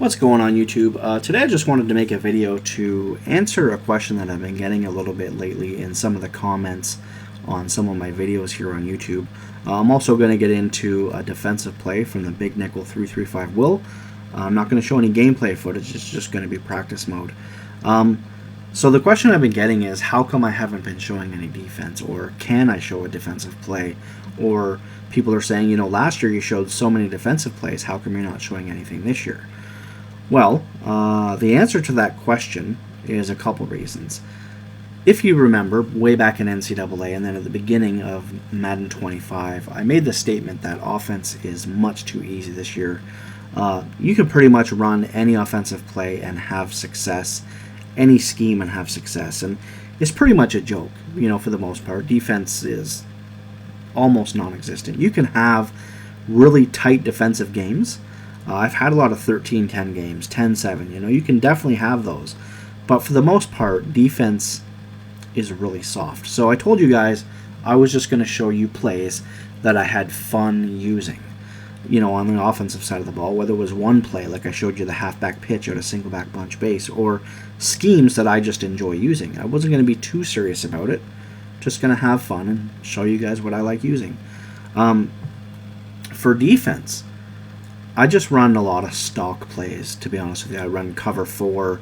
What's going on YouTube? Today I just wanted to make a video to answer a question that I've been getting a little bit lately in some of the comments on some of my videos here on YouTube. I'm also going to get into a defensive play from the Big Nickel 335 Will. I'm not going to show any gameplay footage, it's just going to be practice mode. So the question I've been getting is, how come I haven't been showing any defense, or can I show a defensive play? Or people are saying, last year you showed so many defensive plays, how come you're not showing anything this year? Well, the answer to that question is a couple reasons. If you remember, way back in NCAA and then at the beginning of Madden 25, I made the statement that offense is much too easy this year. You can pretty much run any offensive play and have success, any scheme and have success, and it's pretty much a joke, for the most part. Defense is almost non-existent. You can have really tight defensive games. I've had a lot of 13-10 games, 10-7. You can definitely have those. But for the most part, defense is really soft. So I told you guys I was just going to show you plays that I had fun using, on the offensive side of the ball, whether it was one play, like I showed you the halfback pitch out of single back bunch base, or schemes that I just enjoy using. I wasn't going to be too serious about it. Just going to have fun and show you guys what I like using. For defense, I just run a lot of stock plays, to be honest with you. I run cover 4,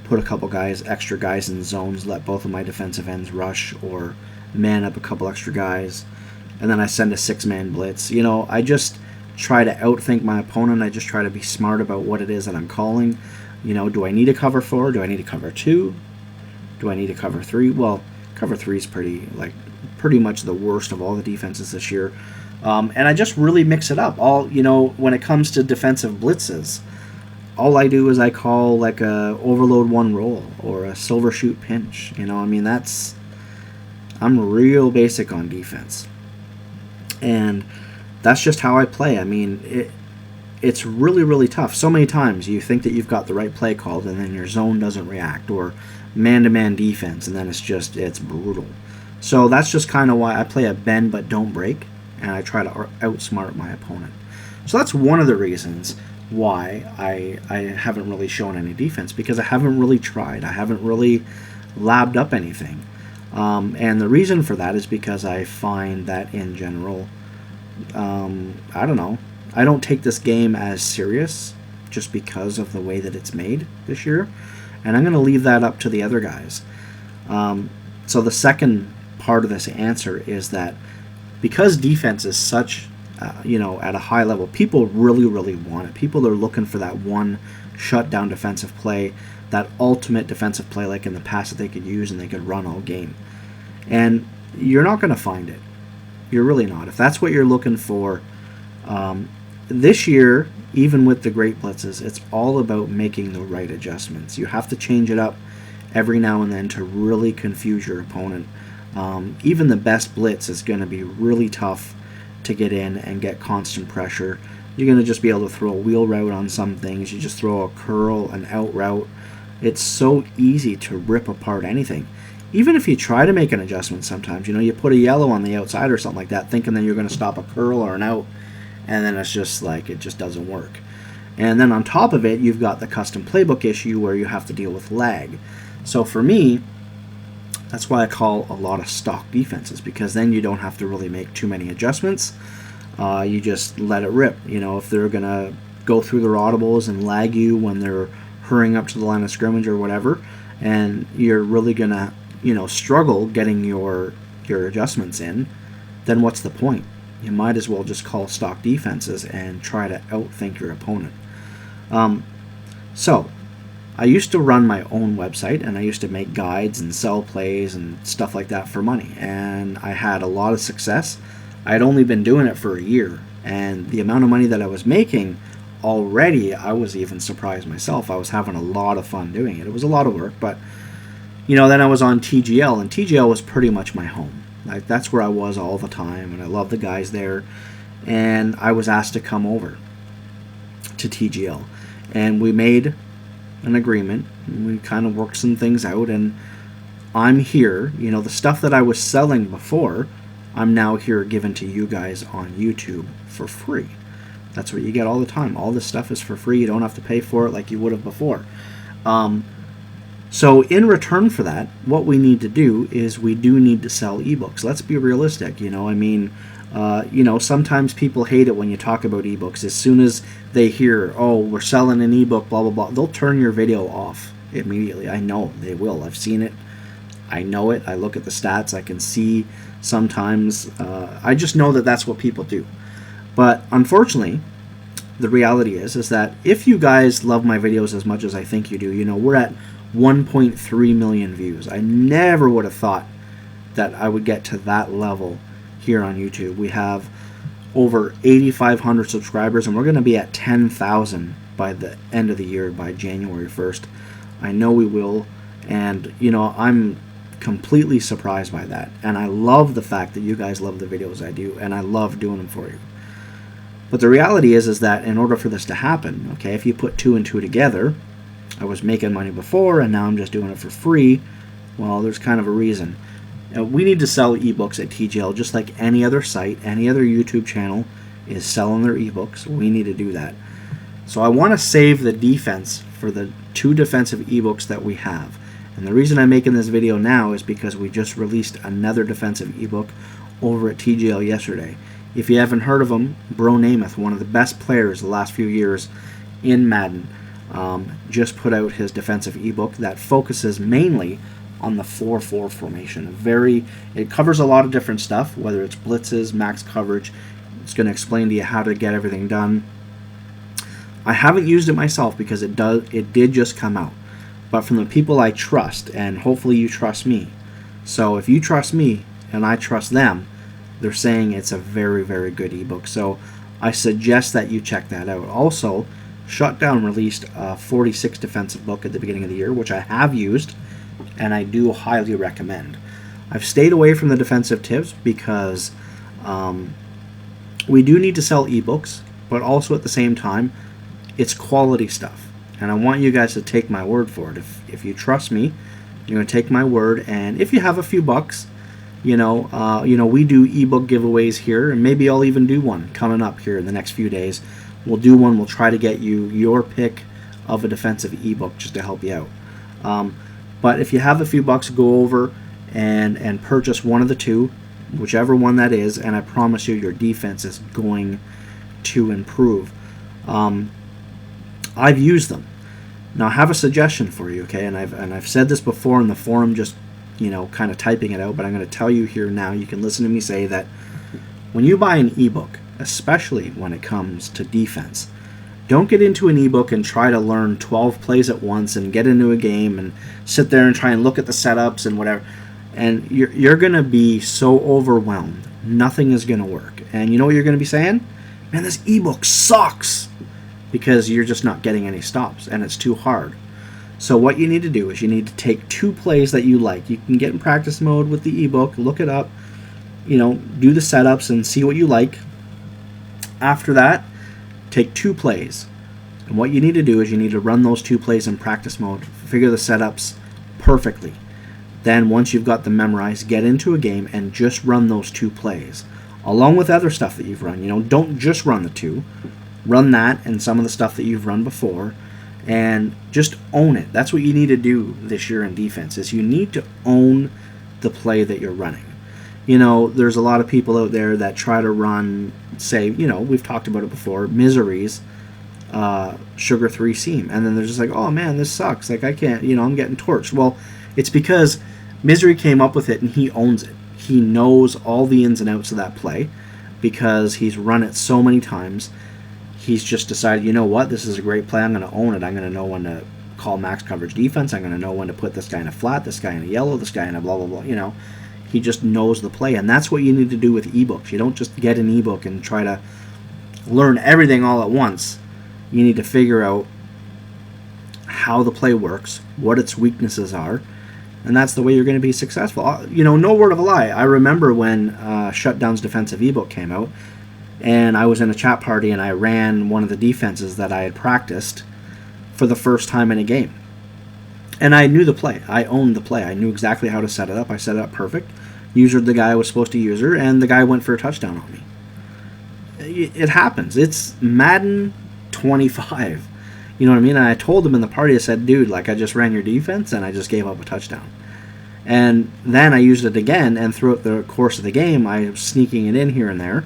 put a couple extra guys in zones, let both of my defensive ends rush, or man up a couple extra guys, and then I send a 6-man blitz. I just try to outthink my opponent. I just try to be smart about what it is that I'm calling. Do I need a cover 4? Do I need a cover 2? Do I need a cover 3? Well, cover 3 is pretty much the worst of all the defenses this year. And I just really mix it up. When it comes to defensive blitzes, all I do is I call like a overload 1 roll or a silver shoot pinch. I'm real basic on defense, and that's just how I play. It's really, really tough. So many times you think that you've got the right play called, and then your zone doesn't react, or man-to-man defense, and then it's brutal. So that's just kind of why I play a bend but don't break, and I try to outsmart my opponent. So that's one of the reasons why I haven't really shown any defense, because I haven't really tried. I haven't really labbed up anything. And the reason for that is because I find that in general, I don't know, I don't take this game as serious just because of the way that it's made this year. And I'm going to leave that up to the other guys. So the second part of this answer is that because defense is such, at a high level, people really, really want it. People are looking for that one shutdown defensive play, that ultimate defensive play like in the past that they could use and they could run all game. And you're not going to find it. You're really not. If that's what you're looking for, this year, even with the great blitzes, it's all about making the right adjustments. You have to change it up every now and then to really confuse your opponent. Even the best blitz is going to be really tough to get in and get constant pressure. You're going to just be able to throw a wheel route on some things. You just throw a curl, an out route. It's so easy to rip apart anything. Even if you try to make an adjustment sometimes, you put a yellow on the outside or something like that, thinking that you're going to stop a curl or an out, and then it's just like, it just doesn't work. And then on top of it, you've got the custom playbook issue where you have to deal with lag. So for me, that's why I call a lot of stock defenses, because then you don't have to really make too many adjustments. You just let it rip. If they're going to go through their audibles and lag you when they're hurrying up to the line of scrimmage or whatever, and you're really going to, struggle getting your adjustments in, then what's the point? You might as well just call stock defenses and try to outthink your opponent. So I used to run my own website, and I used to make guides and sell plays and stuff like that for money, and I had a lot of success. I had only been doing it for a year, and the amount of money that I was making already, I was even surprised myself. I was having a lot of fun doing it. It was a lot of work, but then I was on TGL, and TGL was pretty much my home. That's where I was all the time, and I loved the guys there, and I was asked to come over to TGL, and we made an agreement. We kind of worked some things out, and I'm here. The stuff that I was selling before, I'm now here given to you guys on YouTube for free. That's what you get all the time. All this stuff is for free. You don't have to pay for it like you would have before. So in return for that, what we need to do is we do need to sell ebooks. Let's be realistic. I mean, sometimes people hate it when you talk about ebooks. As soon as they hear, oh, we're selling an ebook, blah, blah, blah, they'll turn your video off immediately. I know they will. I've seen it. I know it. I look at the stats. I can see sometimes. I just know that that's what people do. But unfortunately, the reality is that if you guys love my videos as much as I think you do, we're at 1.3 million views. I never would have thought that I would get to that level here on YouTube. We have over 8,500 subscribers, and we're going to be at 10,000 by the end of the year, by January 1st. I know we will, and I'm completely surprised by that, and I love the fact that you guys love the videos I do, and I love doing them for you. But the reality is that in order for this to happen, okay, if you put 2 and 2 together, I was making money before and now I'm just doing it for free. Well, there's kind of a reason. We need to sell ebooks at TGL just like any other site, any other YouTube channel is selling their ebooks. We need to do that. So I want to save the defense for the 2 defensive ebooks that we have. And the reason I'm making this video now is because we just released another defensive ebook over at TGL yesterday. If you haven't heard of him, Bro Namath, one of the best players the last few years in Madden, just put out his defensive ebook that focuses mainly on the 4-4 formation. It covers a lot of different stuff, whether it's blitzes, max coverage. It's going to explain to you how to get everything done. I haven't used it myself because it did just come out, but from the people I trust, and hopefully you trust me. So if you trust me and I trust them, they're saying it's a very, very good ebook. So I suggest that you check that out. Also, Shutdown released a 46 defensive book at the beginning of the year, which I have used, and I do highly recommend. I've stayed away from the defensive tips because we do need to sell ebooks, but also at the same time, it's quality stuff. And I want you guys to take my word for it. If you trust me, you're going to take my word, and if you have a few bucks, we do ebook giveaways here, and maybe I'll even do one coming up here in the next few days. We'll do one. We'll try to get you your pick of a defensive ebook just to help you out. But if you have a few bucks, go over and purchase one of the 2, whichever one that is, and I promise you your defense is going to improve. I've used them. Now I have a suggestion for you, okay? And I've said this before in the forum, just kind of typing it out, but I'm going to tell you here now. You can listen to me say that when you buy an ebook, especially when it comes to defense, don't get into an ebook and try to learn 12 plays at once and get into a game and sit there and try and look at the setups and whatever. And you're going to be so overwhelmed. Nothing is going to work. And you know what you're going to be saying? Man, this ebook sucks, because you're just not getting any stops and it's too hard. So what you need to do is you need to take 2 plays that you like. You can get in practice mode with the ebook, look it up, do the setups and see what you like. After that, take 2 plays. And what you need to do is you need to run those 2 plays in practice mode, figure the setups perfectly. Then once you've got them memorized, get into a game and just run those 2 plays, along with other stuff that you've run. Don't just run the 2. Run that and some of the stuff that you've run before, and just own it. That's what you need to do this year in defense, is you need to own the play that you're running. There's a lot of people out there that try to run, say, we've talked about it before, Misery's Sugar 3 seam, and then they're just like, oh man, this sucks, like I can't, I'm getting torched. Well, it's because Misery came up with it and he owns it. He knows all the ins and outs of that play because he's run it so many times. He's just decided, you know what, this is a great play, I'm going to own it. I'm going to know when to call max coverage defense. I'm going to know when to put this guy in a flat, this guy in a yellow, this guy in a blah, blah, blah. He just knows the play, and that's what you need to do with ebooks. You don't just get an ebook and try to learn everything all at once. You need to figure out how the play works, what its weaknesses are, and that's the way you're going to be successful. No word of a lie. I remember when Shutdown's defensive ebook came out, and I was in a chat party and I ran one of the defenses that I had practiced for the first time in a game. And I knew the play. I owned the play. I knew exactly how to set it up. I set it up perfect. Usered the guy I was supposed to user, and the guy went for a touchdown on me. it happens. It's Madden 25. You know what I mean? And I told him in the party, I said, dude, like, I just ran your defense and I just gave up a touchdown. And then I used it again, and throughout the course of the game, I was sneaking it in here and there.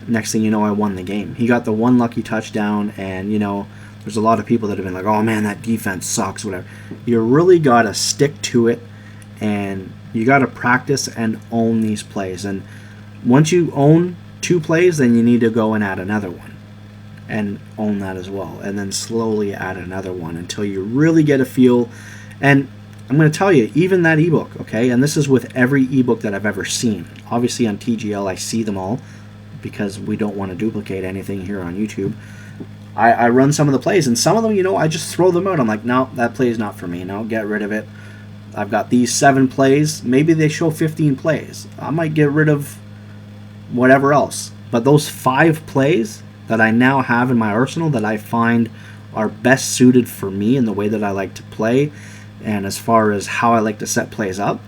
Next thing you know, I won the game. He got the one lucky touchdown, and, you know, there's a lot of people that have been like, oh, man, that defense sucks, whatever. You really got to stick to it, and you got to practice and own these plays. And once you own 2 plays, then you need to go and add another one and own that as well, and then slowly add another one until you really get a feel. And I'm going to tell you, even that ebook, okay, and this is with every ebook that I've ever seen. Obviously on TGL I see them all because we don't want to duplicate anything here on YouTube. I run some of the plays, and some of them, you know, I just throw them out. I'm like, no, that play is not for me. No, get rid of it. I've got these 7 plays. Maybe they show 15 plays. I might get rid of whatever else. But those 5 plays that I now have in my arsenal that I find are best suited for me and the way that I like to play, and as far as how I like to set plays up,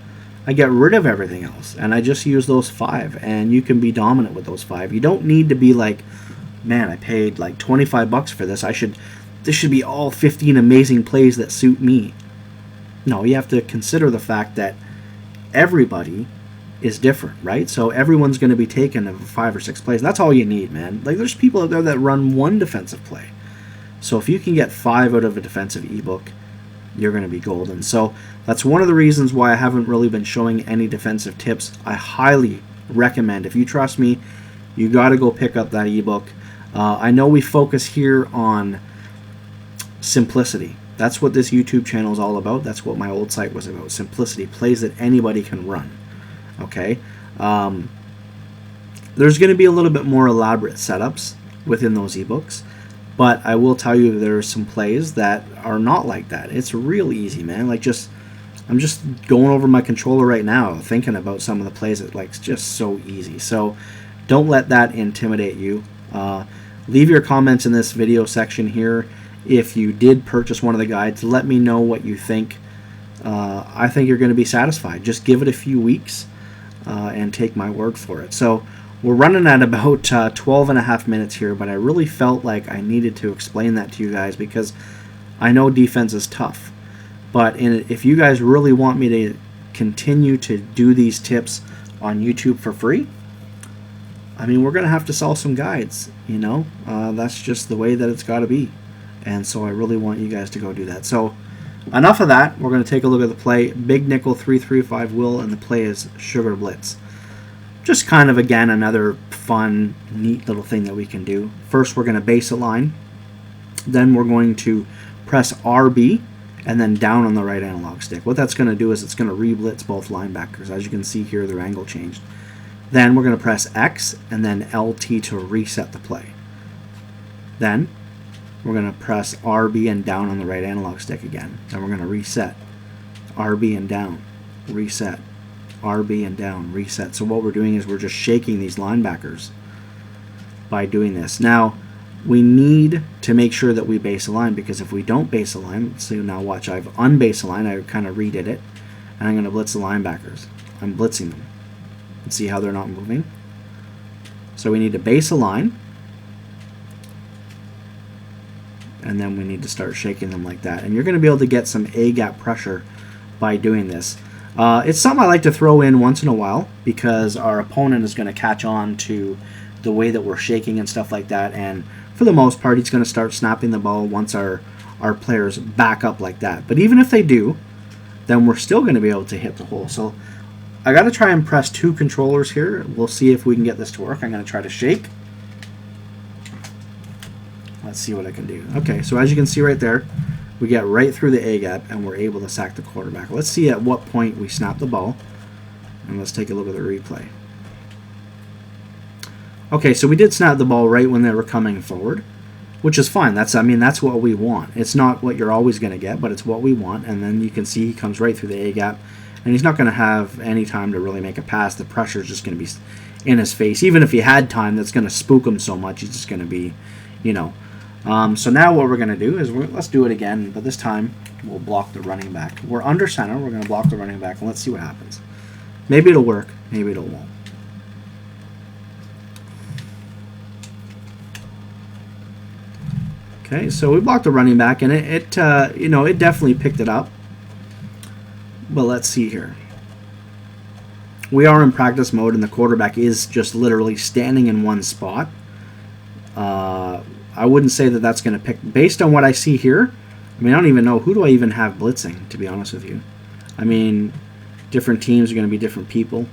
I get rid of everything else, and I just use those 5, and you can be dominant with those 5. You don't need to be like, man, I paid like $25 for this. This should be all 15 amazing plays that suit me. No, you have to consider the fact that everybody is different, right? So everyone's going to be taken of 5 or 6 plays. And that's all you need, man. Like, there's people out there that run 1 defensive play. So if you can get 5 out of a defensive ebook, you're going to be golden. So that's one of the reasons why I haven't really been showing any defensive tips. I highly recommend, if you trust me, you got to go pick up that ebook. I know we focus here on simplicity. That's what this YouTube channel is all about. That's what my old site was about. Simplicity, plays that anybody can run. Okay? There's going to be a little bit more elaborate setups within those ebooks, but I will tell you there are some plays that are not like that. It's real easy, man. Like, I'm just going over my controller right now, thinking about some of the plays that, like, it's just so easy. So don't let that intimidate you. Leave your comments in this video section here. If you did purchase one of the guides, let me know what you think. I think you're going to be satisfied. Just give it a few weeks and take my word for it. So we're running at about 12 and a half minutes here, but I really felt like I needed to explain that to you guys because I know defense is tough. But if you guys really want me to continue to do these tips on YouTube for free, I mean, we're going to have to sell some guides, you know. That's just the way that it's got to be. And so I really want you guys to go do that. So enough of that. We're going to take a look at the play. Big Nickel 335 will, and the play is Sugar Blitz. Just kind of, again, another fun, neat little thing that we can do. First, we're going to base a line. Then we're going to press RB and then down on the right analog stick. What that's going to do is it's going to re-blitz both linebackers. As you can see here, their angle changed. Then we're going to press X and then LT to reset the play. Then we're going to press RB and down on the right analog stick again. Then we're going to reset. RB and down. Reset. RB and down. Reset. So what we're doing is we're just shaking these linebackers by doing this. Now, we need to make sure that we base align, because if we don't base align, so now watch, I've unbase aligned, I kind of redid it, and I'm going to blitz the linebackers. I'm blitzing them. And see how they're not moving? So we need to base align, and then we need to start shaking them like that. And you're going to be able to get some A-gap pressure by doing this. It's something I like to throw in once in a while, because our opponent is going to catch on to the way that we're shaking and stuff like that, and for the most part he's going to start snapping the ball once our players back up like that. But even if they do, then we're still going to be able to hit the hole. So I got to try and press 2 controllers here. We'll see if we can get this to work. I'm going to try to shake. Let's see what I can do. Okay, so as you can see right there, we get right through the A-gap and we're able to sack the quarterback. Let's see at what point we snap the ball, and let's take a look at the replay. Okay, so we did snap the ball right when they were coming forward, which is fine. That's what we want. It's not what you're always going to get, but it's what we want. And then you can see he comes right through the A-gap, and he's not going to have any time to really make a pass. The pressure is just going to be in his face. Even if he had time, that's going to spook him so much. He's just going to be, you know. So now what we're going to do is let's do it again, but this time we'll block the running back. We're under center. We're going to block the running back, and let's see what happens. Maybe it'll work. Maybe it won't. Okay, so we blocked the running back, and it definitely picked it up. But let's see here. We are in practice mode, and the quarterback is just literally standing in one spot. I wouldn't say that that's going to pick... Based on what I see here, I mean, I don't even know. Who do I even have blitzing, to be honest with you? I mean, different teams are going to be different people.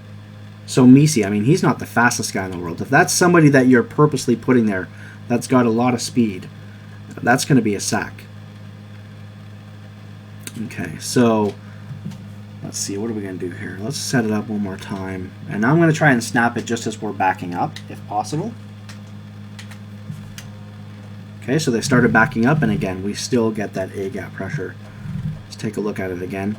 So Misi, I mean, he's not the fastest guy in the world. If that's somebody that you're purposely putting there that's got a lot of speed, that's going to be a sack. Okay, so let's see. What are we going to do here? Let's set it up one more time. And I'm going to try and snap it just as we're backing up, if possible. Okay, so they started backing up, and again, we still get that A-gap pressure. Let's take a look at it again.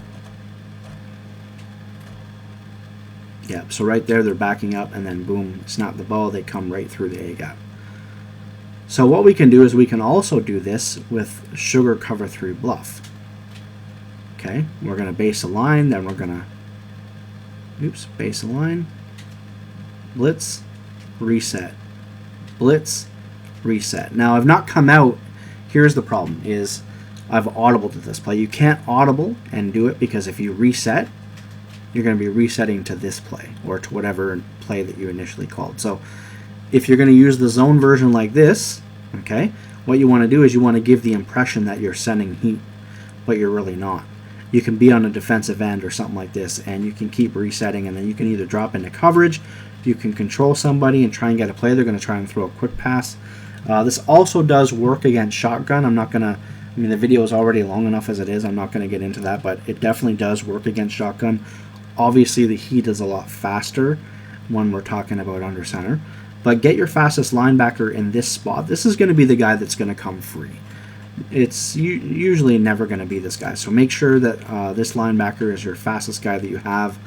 Yeah, so right there, they're backing up, and then boom, snap the ball, they come right through the A-gap. So what we can do is we can also do this with sugar cover 3 bluff. Okay, we're going to base a line, then we're going to, base a line, blitz, reset, blitz, reset. Now, I've not come out. Here's the problem, is I've audibled to this play. You can't audible and do it, because if you reset, you're going to be resetting to this play, or to whatever play that you initially called. So if you're going to use the zone version like this, okay, what you want to do is you want to give the impression that you're sending heat, but you're really not. You can be on a defensive end or something like this, and you can keep resetting, and then you can either drop into coverage, you can control somebody and try and get a play. They're going to try and throw a quick pass. This also does work against shotgun. I'm not going to, I mean, the video is already long enough as it is. I'm not going to get into that, but it definitely does work against shotgun. Obviously, the heat is a lot faster when we're talking about under center. But get your fastest linebacker in this spot. This is going to be the guy that's going to come free. It's usually never going to be this guy. So make sure that this linebacker is your fastest guy that you have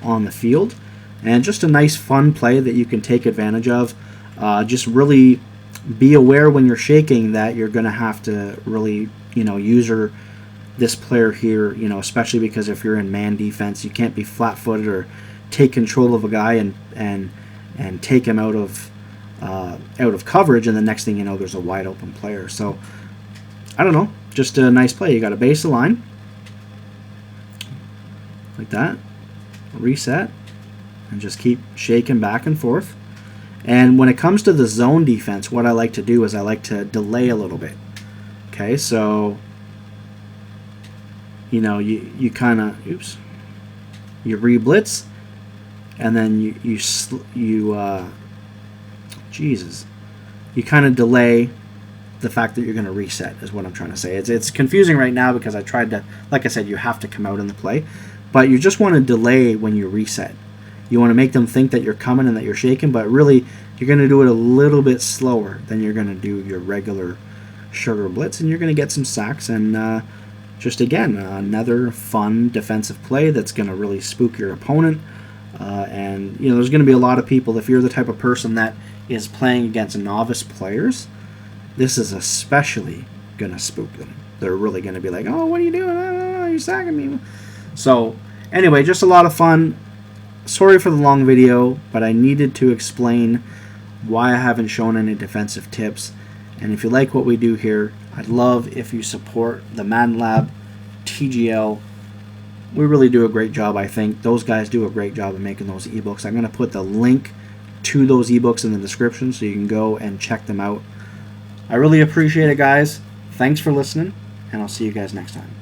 on the field. And just a nice fun play that you can take advantage of. Just really be aware when you're shaking that you're going to have to really, use this player here, especially because if you're in man defense, you can't be flat-footed or take control of a guy and take him out of coverage, and the next thing you know, there's a wide open player. So I don't know, just a nice play. You got to base the line like that, reset, and just keep shaking back and forth. And when it comes to the zone defense, what I like to do is I like to delay a little bit. Okay, so you kind of you re-blitz, and then you kind of delay the fact that you're going to reset, is what I'm trying to say. It's confusing right now because I tried to, like I said, you have to come out in the play, but you just want to delay when you reset. You want to make them think that you're coming and that you're shaking, but really you're going to do it a little bit slower than you're going to do your regular sugar blitz, and you're going to get some sacks. And just again, another fun defensive play that's going to really spook your opponent. And there's going to be a lot of people, if you're the type of person that is playing against novice players, this is especially going to spook them. They're really going to be like, oh, what are you doing? Oh, you're sacking me. So anyway, just a lot of fun. Sorry for the long video, but I needed to explain why I haven't shown any defensive tips. And if you like what we do here, I'd love if you support the Madden Lab, TGL. We really do a great job, I think. Those guys do a great job of making those ebooks. I'm going to put the link to those ebooks in the description so you can go and check them out. I really appreciate it, guys. Thanks for listening, and I'll see you guys next time.